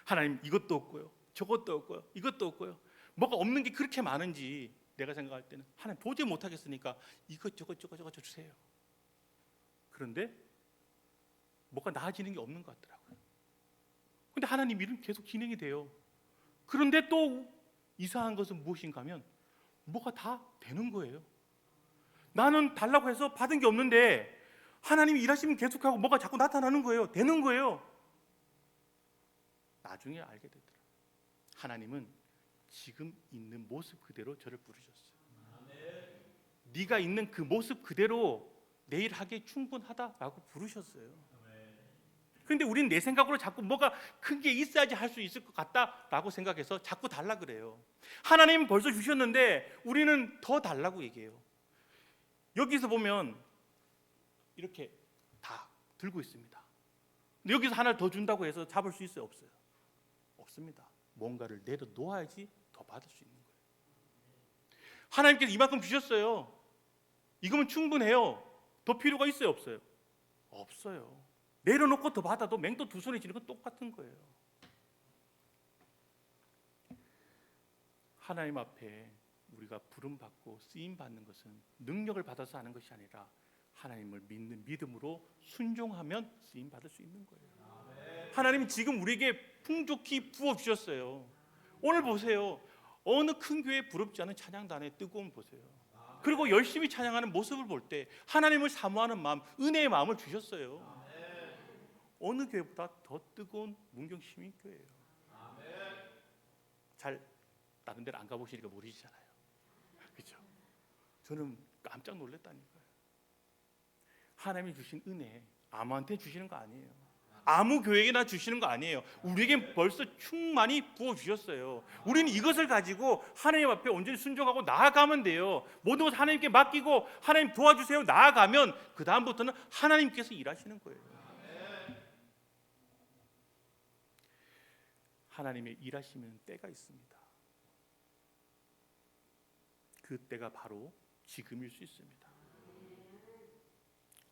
하나님, 이것도 없고요, 저것도 없고요, 이것도 없고요. 뭐가 없는 게 그렇게 많은지 내가 생각할 때는 하나님, 도저히 못하겠으니까 이것 저것 주세요. 그런데 뭐가 나아지는 게 없는 것 같더라고요. 근데 하나님 일은 계속 진행이 돼요. 그런데 또 이상한 것은 무엇인가 하면 뭐가 다 되는 거예요. 나는 달라고 해서 받은 게 없는데 하나님이 일하시면 계속하고 뭐가 자꾸 나타나는 거예요. 되는 거예요. 나중에 알게 되더라고요. 하나님은 지금 있는 모습 그대로 저를 부르셨어요. 네가 있는 그 모습 그대로 내일 하기에 충분하다라고 부르셨어요. 그런데 우리는 내 생각으로 자꾸 뭐가 큰 게 있어야지 할 수 있을 것 같다라고 생각해서 자꾸 달라 그래요. 하나님은 벌써 주셨는데 우리는 더 달라고 얘기해요. 여기서 보면 이렇게 다 들고 있습니다. 근데 여기서 하나를 더 준다고 해서 잡을 수 있어요? 없어요? 없습니다. 뭔가를 내려놓아야지 더 받을 수 있는 거예요. 하나님께서 이만큼 주셨어요. 이거면 충분해요. 더 필요가 있어요? 없어요? 없어요. 내려놓고 더 받아도 맹도 두 손에 쥐는 건 똑같은 거예요. 하나님 앞에 우리가 부름받고 쓰임받는 것은 능력을 받아서 하는 것이 아니라 하나님을 믿는 믿음으로 순종하면 쓰임받을 수 있는 거예요. 하나님이 지금 우리에게 풍족히 부어주셨어요. 오늘 보세요. 어느 큰 교회에 부럽지 않은 찬양단의 뜨거움 보세요. 그리고 열심히 찬양하는 모습을 볼 때 하나님을 사모하는 마음, 은혜의 마음을 주셨어요. 어느 교회보다 더 뜨거운 문경시민교회예요. 잘 다른 데를 안 가보시니까 모르시잖아요. 그렇죠? 저는 깜짝 놀랐다니까요. 하나님이 주신 은혜 아무한테 주시는 거 아니에요. 아무 교회에나 주시는 거 아니에요. 우리에게 벌써 충만히 부어주셨어요. 우리는 이것을 가지고 하나님 앞에 온전히 순종하고 나아가면 돼요. 모든 것 하나님께 맡기고 하나님 도와주세요 나아가면 그 다음부터는 하나님께서 일하시는 거예요. 하나님의 일하시는 때가 있습니다. 그 때가 바로 지금일 수 있습니다.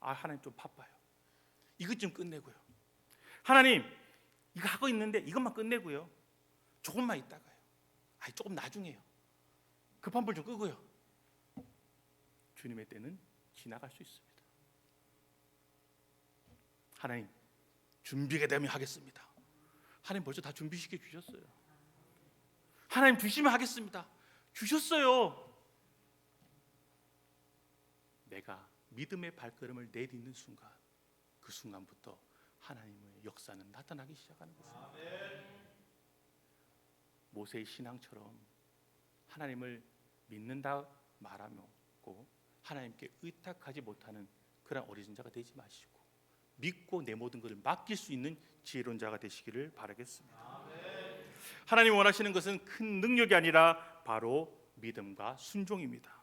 하나님 좀 바빠요. 이것 좀 끝내고요. 하나님, 이거 하고 있는데 이것만 끝내고요. 조금만 있다가요. 조금 나중에요. 급한 불 좀 끄고요. 주님의 때는 지나갈 수 있습니다. 하나님, 준비가 되면 하겠습니다. 하나님 벌써 다 준비시켜 주셨어요. 하나님 주시면 하겠습니다. 주셨어요. 내가 믿음의 발걸음을 내딛는 순간, 그 순간부터 하나님의 역사는 나타나기 시작하는 것입니다. 모세의 신앙처럼 하나님을 믿는다 말하고 하나님께 의탁하지 못하는 그런 어리석은 자가 되지 마시고 믿고 내 모든 것을 맡길 수 있는 지혜로운 자가 되시기를 바라겠습니다. 하나님 원하시는 것은 큰 능력이 아니라 바로 믿음과 순종입니다.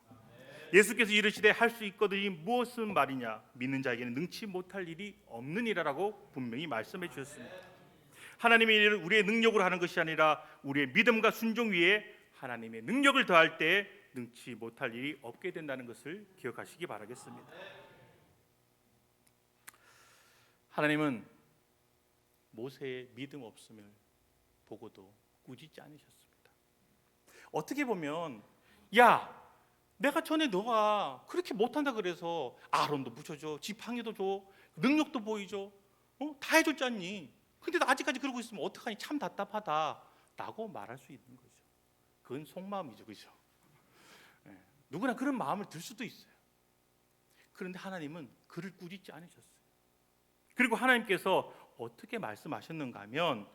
예수께서 이르시되 할 수 있거든이 무엇은 말이냐, 믿는 자에게는 능치 못할 일이 없느니라라고 분명히 말씀해 주셨습니다. 하나님의 일을 우리의 능력으로 하는 것이 아니라 우리의 믿음과 순종 위에 하나님의 능력을 더할 때 능치 못할 일이 없게 된다는 것을 기억하시기 바라겠습니다. 하나님은 모세의 믿음 없음을 보고도 꾸짖지 않으셨습니다. 어떻게 보면 내가 전에 너가 그렇게 못한다 그래서 아론도 붙여줘, 지팡이도 줘, 능력도 보이죠, 다 해줬지 않니? 근데 너 아직까지 그러고 있으면 어떡하니? 참 답답하다 라고 말할 수 있는 거죠. 그건 속마음이죠, 그죠? 누구나 그런 마음을 들 수도 있어요. 그런데 하나님은 그를 꾸짖지 않으셨어요. 그리고 하나님께서 어떻게 말씀하셨는가 하면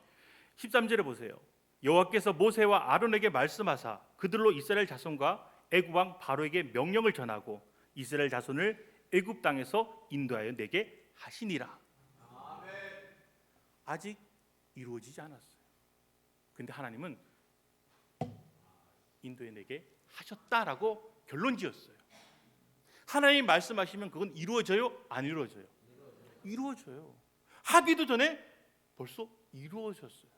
13절에 보세요. 여호와께서 모세와 아론에게 말씀하사 그들로 이스라엘 자손과 애굽 왕 바로에게 명령을 전하고 이스라엘 자손을 애굽 땅에서 인도하여 내게 하시니라. 아직 이루어지지 않았어요. 근데 하나님은 인도인에게 하셨다라고 결론 지었어요. 하나님이 말씀하시면 그건 이루어져요? 안 이루어져요? 이루어져요. 하기도 전에 벌써 이루어졌어요.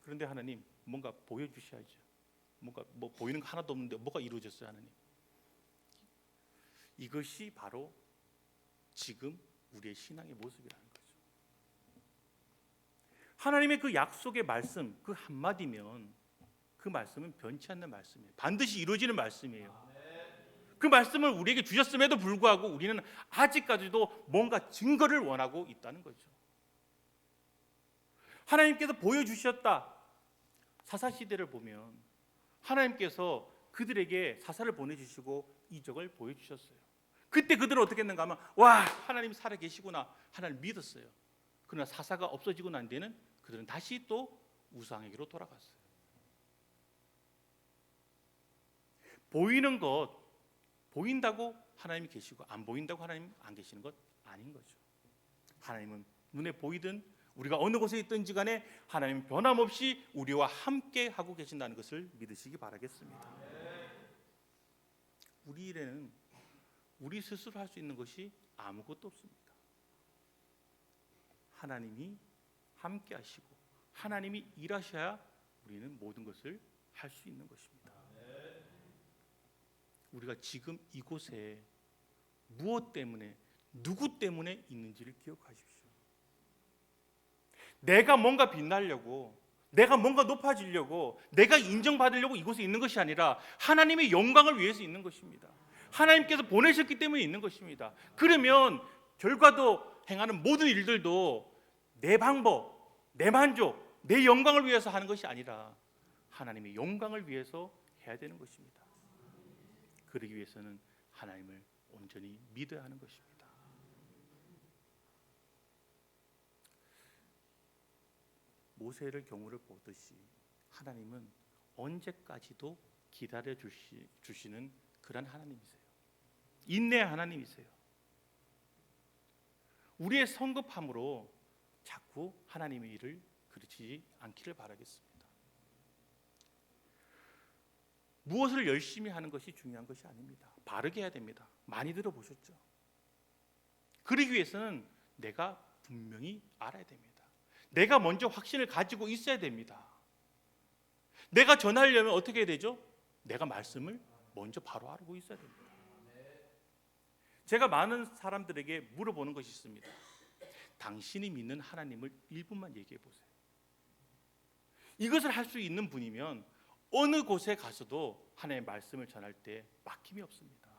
그런데 하나님 뭔가 보여주셔야죠. 뭔가 뭐 보이는 거 하나도 없는데 뭐가 이루어졌어요, 하나님? 이것이 바로 지금 우리의 신앙의 모습이라는 거죠. 하나님의 그 약속의 말씀, 그 한마디면 그 말씀은 변치 않는 말씀이에요. 반드시 이루어지는 말씀이에요. 그 말씀을 우리에게 주셨음에도 불구하고 우리는 아직까지도 뭔가 증거를 원하고 있다는 거죠. 하나님께서 보여주셨다. 사사시대를 보면 하나님께서 그들에게 사사를 보내주시고 이적을 보여주셨어요. 그때 그들은 어떻게 했는가 하면 와, 하나님 살아계시구나, 하나님을 믿었어요. 그러나 사사가 없어지고 난 뒤에는 그들은 다시 또 우상에게로 돌아갔어요. 보이는 것, 보인다고 하나님이 계시고 안 보인다고 하나님 안 계시는 것 아닌 거죠. 하나님은 눈에 보이든 우리가 어느 곳에 있든지 간에 하나님은 변함없이 우리와 함께 하고 계신다는 것을 믿으시기 바라겠습니다. 우리 일에는 우리 스스로 할 수 있는 것이 아무것도 없습니다. 하나님이 함께 하시고 하나님이 일하셔야 우리는 모든 것을 할 수 있는 것입니다. 우리가 지금 이곳에 무엇 때문에, 누구 때문에 있는지를 기억하십시오. 내가 뭔가 빛나려고, 내가 뭔가 높아지려고, 내가 인정받으려고 이곳에 있는 것이 아니라 하나님의 영광을 위해서 있는 것입니다. 하나님께서 보내셨기 때문에 있는 것입니다. 그러면 결과도 행하는 모든 일들도 내 방법, 내 만족, 내 영광을 위해서 하는 것이 아니라 하나님의 영광을 위해서 해야 되는 것입니다. 그러기 위해서는 하나님을 온전히 믿어야 하는 것입니다. 모세를 경우를 보듯이 하나님은 언제까지도 기다려 주시는 그런 하나님이세요. 인내의 하나님이세요. 우리의 성급함으로 자꾸 하나님의 일을 그르치지 않기를 바라겠습니다. 무엇을 열심히 하는 것이 중요한 것이 아닙니다. 바르게 해야 됩니다. 많이 들어보셨죠? 그러기 위해서는 내가 분명히 알아야 됩니다. 내가 먼저 확신을 가지고 있어야 됩니다. 내가 전하려면 어떻게 해야 되죠? 내가 말씀을 먼저 바로 알고 있어야 됩니다. 제가 많은 사람들에게 물어보는 것이 있습니다. 당신이 믿는 하나님을 1분만 얘기해 보세요. 이것을 할 수 있는 분이면 어느 곳에 가서도 하나님의 말씀을 전할 때 막힘이 없습니다.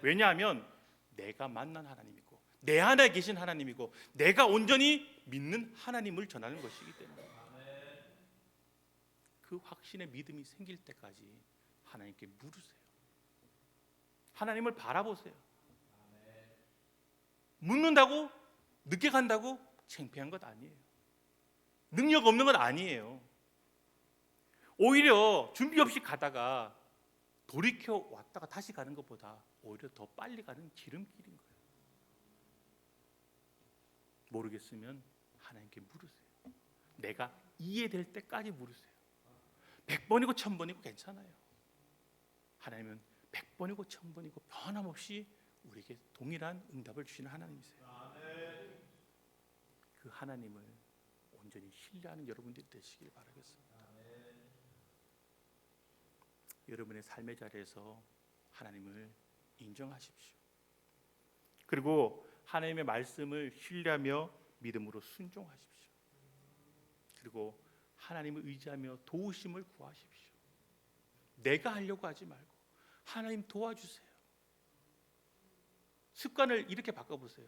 왜냐하면 내가 만난 하나님이고 내 안에 계신 하나님이고 내가 온전히 믿는 하나님을 전하는 것이기 때문에 그 확신의 믿음이 생길 때까지 하나님께 물으세요. 하나님을 바라보세요. 묻는다고 늦게 간다고 창피한 것 아니에요. 능력 없는 건 아니에요. 오히려 준비 없이 가다가 돌이켜 왔다가 다시 가는 것보다 오히려 더 빨리 가는 지름길인 거예요. 모르겠으면 하나님께 물으세요. 내가 이해될 때까지 물으세요. 100번이고 1000번이고 괜찮아요. 하나님은 100번이고 1000번이고 변함없이 우리에게 동일한 응답을 주시는 하나님이세요. 그 하나님을 온전히 신뢰하는 여러분들이 되시길 바라겠습니다. 여러분의 삶의 자리에서 하나님을 인정하십시오. 그리고 하나님의 말씀을 신뢰하며 믿음으로 순종하십시오. 그리고 하나님을 의지하며 도우심을 구하십시오. 내가 하려고 하지 말고 하나님 도와주세요. 습관을 이렇게 바꿔보세요.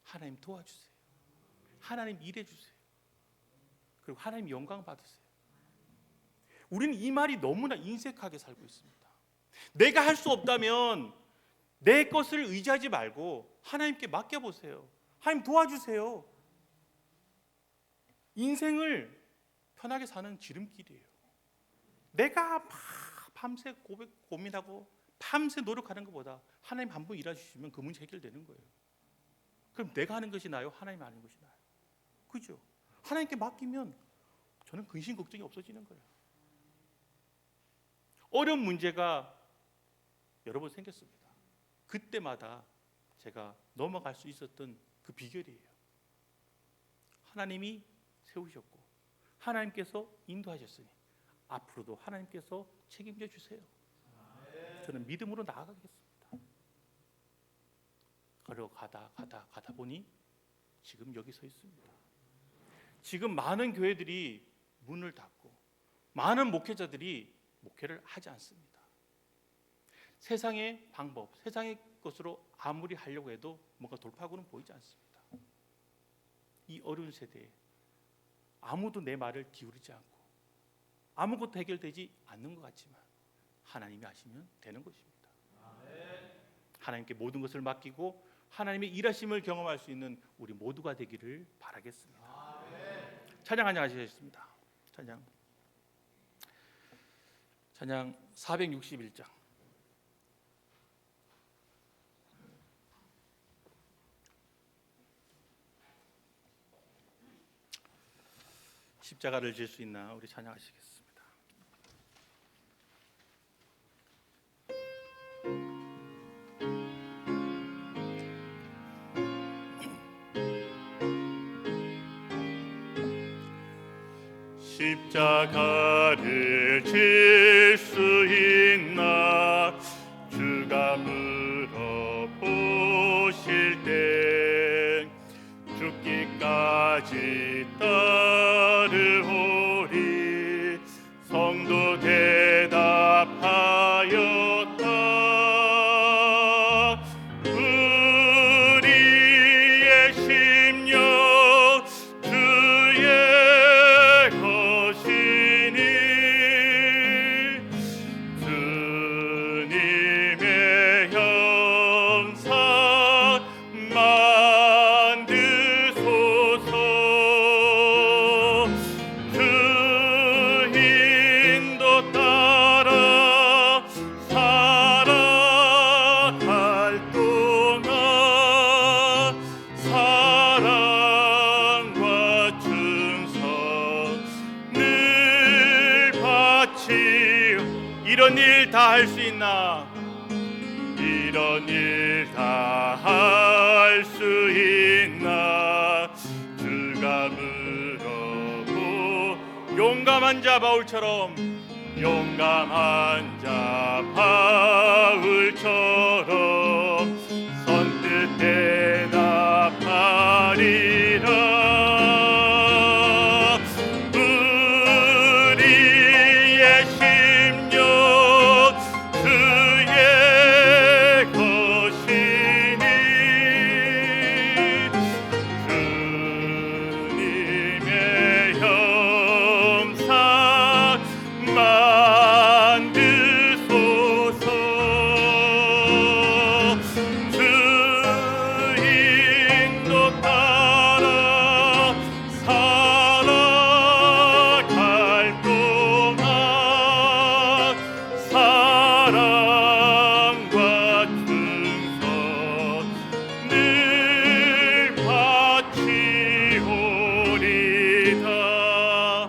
하나님 도와주세요. 하나님 일해주세요. 그리고 하나님 영광 받으세요. 우리는 이 말이 너무나 인색하게 살고 있습니다. 내가 할 수 없다면 내 것을 의지하지 말고 하나님께 맡겨보세요. 하나님 도와주세요. 인생을 편하게 사는 지름길이에요. 내가 막 밤새 고민하고 밤새 노력하는 것보다 하나님 한 번 일해주시면 그 문제 해결되는 거예요. 그럼 내가 하는 것이 나아요? 하나님 하는 것이 나아요? 그죠? 하나님께 맡기면 저는 근심 걱정이 없어지는 거예요. 어려운 문제가 여러 번 생겼습니다. 그때마다 제가 넘어갈 수 있었던 그 비결이에요. 하나님이 세우셨고 하나님께서 인도하셨으니 앞으로도 하나님께서 책임져 주세요. 저는 믿음으로 나아가겠습니다. 그리고 가다 보니 지금 여기 서 있습니다. 지금 많은 교회들이 문을 닫고 많은 목회자들이 목회를 하지 않습니다. 세상의 방법, 세상의 것으로 아무리 하려고 해도 뭔가 돌파구는 보이지 않습니다. 이 어려운 세대에 아무도 내 말을 기울이지 않고 아무것도 해결되지 않는 것 같지만 하나님이 하시면 되는 것입니다. 하나님께 모든 것을 맡기고 하나님의 일하심을 경험할 수 있는 우리 모두가 되기를 바라겠습니다. 찬양 하시겠습니다. 찬양 461장. 십자가를 질 수 있나 우리 찬양하시겠습니다. 십자가를 질 수 있나 주가 물어보실 때 죽기까지 따르오리. 성도 대답하였다. 우리의 심령 주의 것이니 주님의 형상 만드소서. 주 인도 따라 살아갈 동안 사랑과 충성 늘 바치오. 이런 일 다 할 수 있나? 이런 일 다 할 수 있나 주가 물어보. 용감한 자 바울처럼 용감한 자 바울처럼 선뜻 대답하리라. 우리의 심령 주의 것이니 주님의 형상 만드소서. 주 인도 따라 살아갈 동안 사랑과 충성 늘 바치오리다.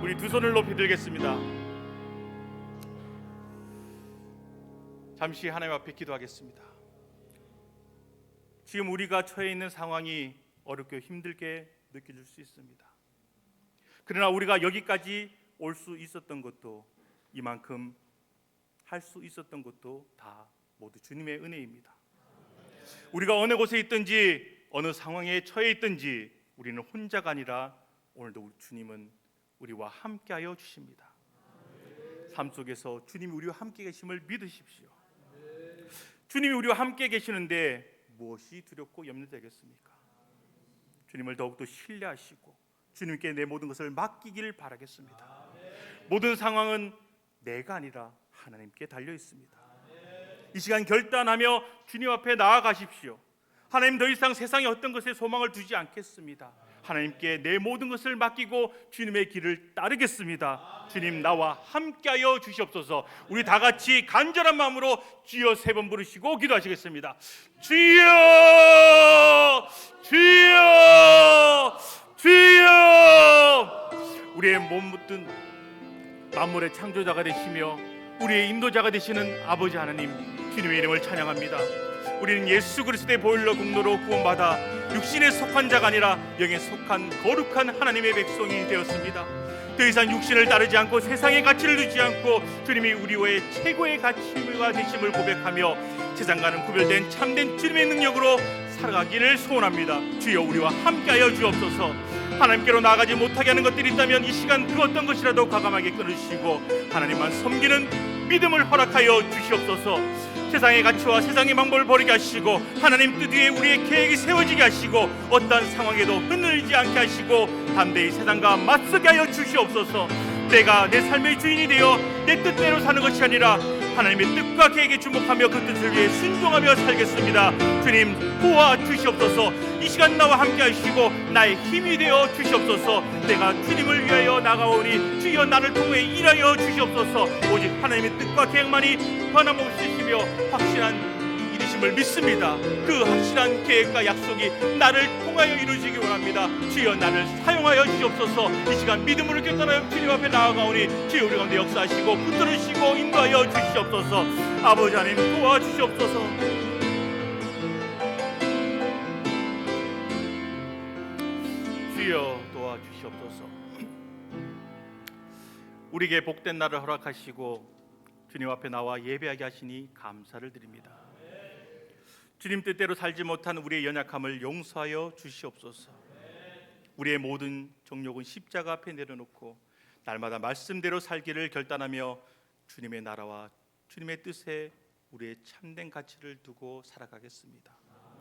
우리 두 손을 높이 들겠습니다. 잠시 하나님 앞에 기도하겠습니다. 지금 우리가 처해 있는 상황이 어렵게 힘들게 느껴질 수 있습니다. 그러나 우리가 여기까지 올 수 있었던 것도 이만큼 할 수 있었던 것도 다 모두 주님의 은혜입니다. 우리가 어느 곳에 있든지 어느 상황에 처해 있든지 우리는 혼자가 아니라 오늘도 주님은 우리와 함께하여 주십니다. 삶 속에서 주님이 우리와 함께 계심을 믿으십시오. 주님이 우리와 함께 계시는데 무엇이 두렵고 염려되겠습니까? 주님을 더욱더 신뢰하시고 주님께 내 모든 것을 맡기길 바라겠습니다. 모든 상황은 내가 아니라 하나님께 달려 있습니다. 이 시간 결단하며 주님 앞에 나아가십시오. 하나님, 더 이상 세상의 어떤 것에 소망을 두지 않겠습니다. 하나님께 내 모든 것을 맡기고 주님의 길을 따르겠습니다. 주님, 나와 함께하여 주시옵소서. 우리 다 같이 간절한 마음으로 주여 세 번 부르시고 기도하시겠습니다. 주여, 주여, 주여. 우리의 몸 묻은 만물의 창조자가 되시며 우리의 인도자가 되시는 아버지 하나님, 주님의 이름을 찬양합니다. 우리는 예수 그리스도의 보혈로 공로로 구원받아 육신에 속한 자가 아니라 영에 속한 거룩한 하나님의 백성이 되었습니다. 더 이상 육신을 따르지 않고 세상의 가치를 두지 않고 주님이 우리와의 최고의 가치가 되심을 고백하며 세상과는 구별된 참된 주님의 능력으로 살아가기를 소원합니다. 주여, 우리와 함께하여 주옵소서. 하나님께로 나아가지 못하게 하는 것들이 있다면 이 시간 그 어떤 것이라도 과감하게 끊으시고 하나님만 섬기는 믿음을 허락하여 주시옵소서. 세상의 가치와 세상의 방법을 버리게 하시고 하나님 뜻 위에 우리의 계획이 세워지게 하시고 어떠한 상황에도 흔들리지 않게 하시고 담대히 세상과 맞서게 하여 주시옵소서. 내가 내 삶의 주인이 되어 내 뜻대로 사는 것이 아니라 하나님의 뜻과 계획에 주목하며 그 뜻을 위해 순종하며 살겠습니다. 주님, 도와주시옵소서. 이 시간 나와 함께 하시고 나의 힘이 되어 주시옵소서. 내가 주님을 위하여 나가오니 주여 나를 통해 일하여 주시옵소서. 오직 하나님의 뜻과 계획만이 변함없으시며 확실한 일이심을 믿습니다. 그 확실한 계획과 약속이 나를 통하여 이루어지기 원합니다. 주여, 나를 사용하여 주시옵소서. 이 시간 믿음으로 결단하여 주님 앞에 나아가오니 주여, 우리 가운데 역사하시고 붙들으시고 인도하여 주시옵소서. 아버지 하나님, 도와주시옵소서. 주여, 도와주시옵소서. 우리에게 복된 날을 허락하시고 주님 앞에 나와 예배하게 하시니 감사를 드립니다. 주님 뜻대로 살지 못한 우리의 연약함을 용서하여 주시옵소서. 우리의 모든 정욕은 십자가 앞에 내려놓고 날마다 말씀대로 살기를 결단하며 주님의 나라와 주님의 뜻에 우리의 참된 가치를 두고 살아가겠습니다.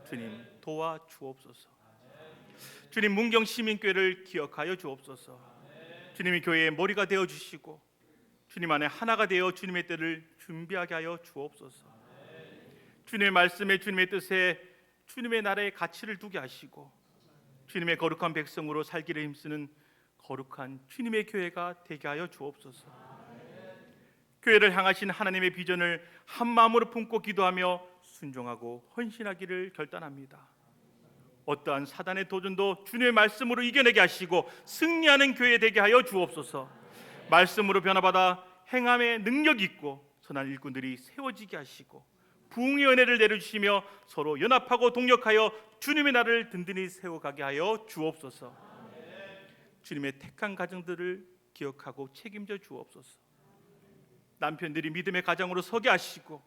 주님, 도와주옵소서. 주님, 문경 시민교회를 기억하여 주옵소서. 주님이 교회의 머리가 되어주시고 주님 안에 하나가 되어 주님의 때를 준비하게 하여 주옵소서. 주님의 말씀에 주님의 뜻에 주님의 나라의 가치를 두게 하시고 주님의 거룩한 백성으로 살기를 힘쓰는 거룩한 주님의 교회가 되게 하여 주옵소서. 교회를 향하신 하나님의 비전을 한 마음으로 품고 기도하며 순종하고 헌신하기를 결단합니다. 어떠한 사단의 도전도 주님의 말씀으로 이겨내게 하시고 승리하는 교회 되게 하여 주옵소서. 말씀으로 변화받아 행함의 능력 있고 선한 일꾼들이 세워지게 하시고 부흥의 은혜를 내려주시며 서로 연합하고 동력하여 주님의 나라를 든든히 세워가게 하여 주옵소서. 주님의 택한 가정들을 기억하고 책임져 주옵소서. 남편들이 믿음의 가정으로 서게 하시고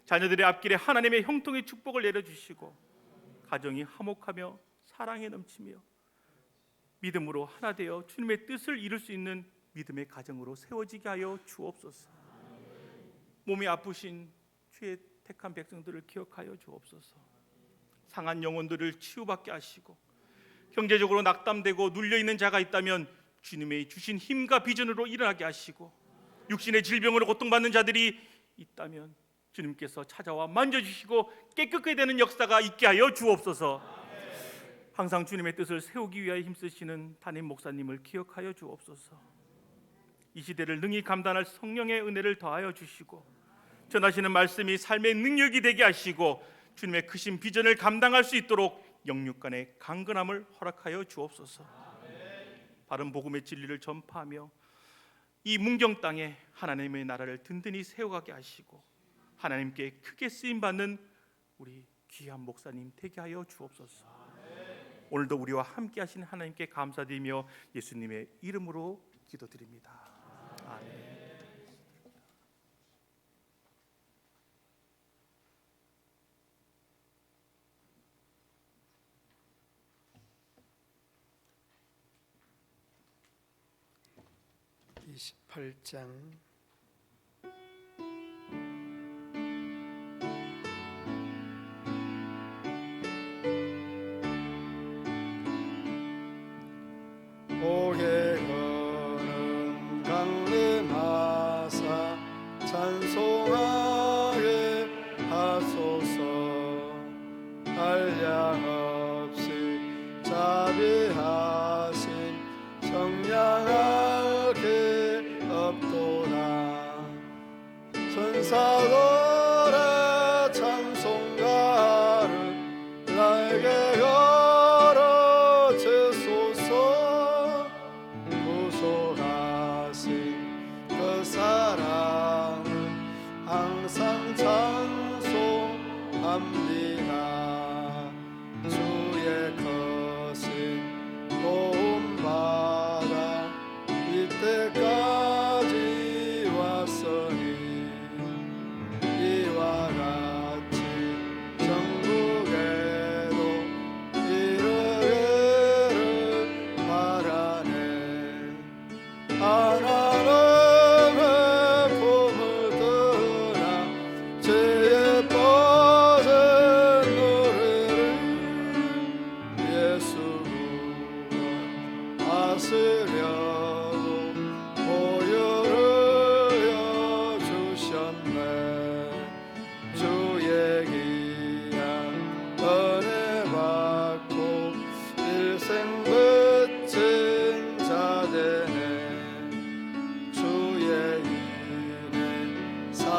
자녀들의 앞길에 하나님의 형통의 축복을 내려주시고 가정이 화목하며 사랑에 넘치며 믿음으로 하나 되어 주님의 뜻을 이룰 수 있는 믿음의 가정으로 세워지게 하여 주옵소서. 몸이 아프신 주의 택한 백성들을 기억하여 주옵소서. 상한 영혼들을 치유받게 하시고 경제적으로 낙담되고 눌려있는 자가 있다면 주님의 주신 힘과 비전으로 일어나게 하시고 육신의 질병으로 고통받는 자들이 있다면 주님께서 찾아와 만져주시고 깨끗하게 되는 역사가 있게 하여 주옵소서. 항상 주님의 뜻을 세우기 위하여 힘쓰시는 담임 목사님을 기억하여 주옵소서. 이 시대를 능히 감당할 성령의 은혜를 더하여 주시고 전하시는 말씀이 삶의 능력이 되게 하시고 주님의 크신 비전을 감당할 수 있도록 영육간의 강건함을 허락하여 주옵소서. 바른 복음의 진리를 전파하며 이 문경 땅에 하나님의 나라를 든든히 세워가게 하시고 하나님께 크게 쓰임받는 우리 귀한 목사님 되게 하여 주옵소서. 오늘도 우리와 함께 하신 하나님께 감사드리며 예수님의 이름으로 기도드립니다. 아멘. 28장 고개 거는 강림하사 찬송하게 하소서. 한량없이 자비하신 청량하게 없도다. 천사들의 찬송가를 나에게 걸어 주소서. 구속하신 그 사랑을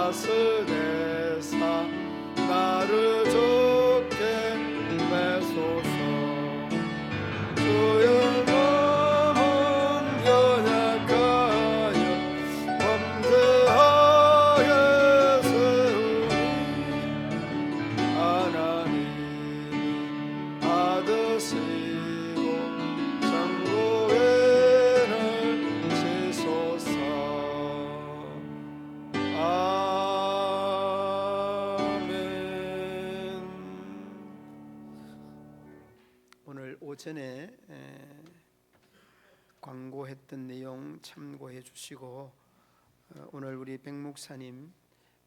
다스레사 나를 좋게 매소서 주의 몸은 연약하여 범죄하게 세우니 하나님이 받으시고 천국에는 치소서. 아멘. 오늘 오전에 광고했던 내용 참고해 주시고 오늘 우리 백 목사님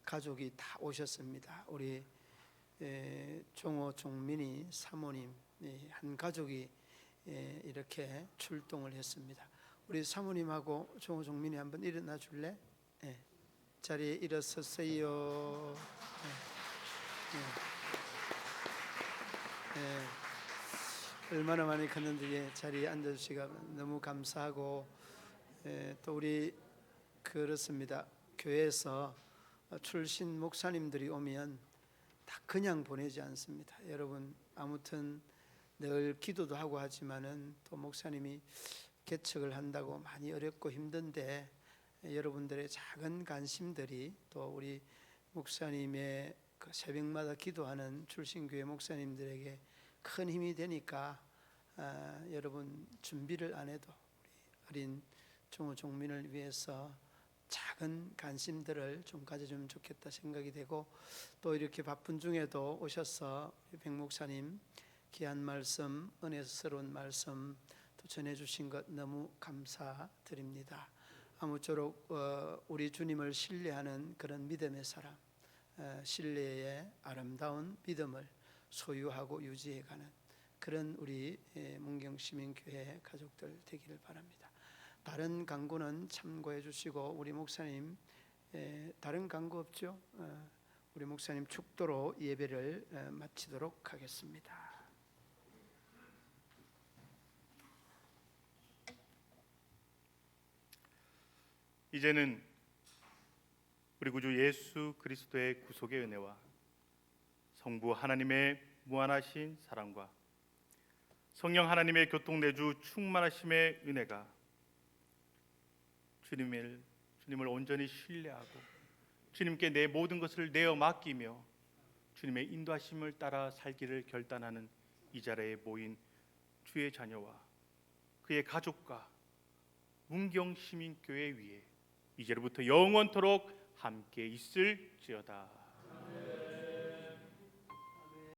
가족이 다 오셨습니다. 우리 종호 종민이 사모님 한 가족이 이렇게 출동을 했습니다. 우리 사모님하고 종호 종민이 한번 일어나 줄래? 자리에 일어섰어요. 얼마나 많이 컸는데 자리에 앉아주시가 너무 감사하고 또 우리 그렇습니다. 교회에서 출신 목사님들이 오면 다 그냥 보내지 않습니다. 여러분 아무튼 늘 기도도 하고 하지만은 또 목사님이 개척을 한다고 많이 어렵고 힘든데 여러분들의 작은 관심들이 또 우리 목사님의 그 새벽마다 기도하는 출신교회 목사님들에게 큰 힘이 되니까 여러분 준비를 안 해도 우리 어린 종호 종민을 위해서 작은 관심들을 좀 가져주면 좋겠다 생각이 되고 또 이렇게 바쁜 중에도 오셔서 백 목사님 귀한 말씀, 은혜스러운 말씀 또 전해주신 것 너무 감사드립니다. 아무쪼록 우리 주님을 신뢰하는 그런 믿음의 사람, 신뢰의 아름다운 믿음을 소유하고 유지해가는 그런 우리 문경시민교회 가족들 되기를 바랍니다. 다른 광고는 참고해 주시고 우리 목사님 다른 광고 없죠? 우리 목사님 축도로 예배를 마치도록 하겠습니다. 이제는 우리 구주 예수 그리스도의 구속의 은혜와 성부 하나님의 무한하신 사랑과 성령 하나님의 교통내주 충만하심의 은혜가 주님을 온전히 신뢰하고 주님께 내 모든 것을 내어 맡기며 주님의 인도하심을 따라 살기를 결단하는 이 자리에 모인 주의 자녀와 그의 가족과 문경시민교회 위에 이제로부터 영원토록 함께 있을지어다.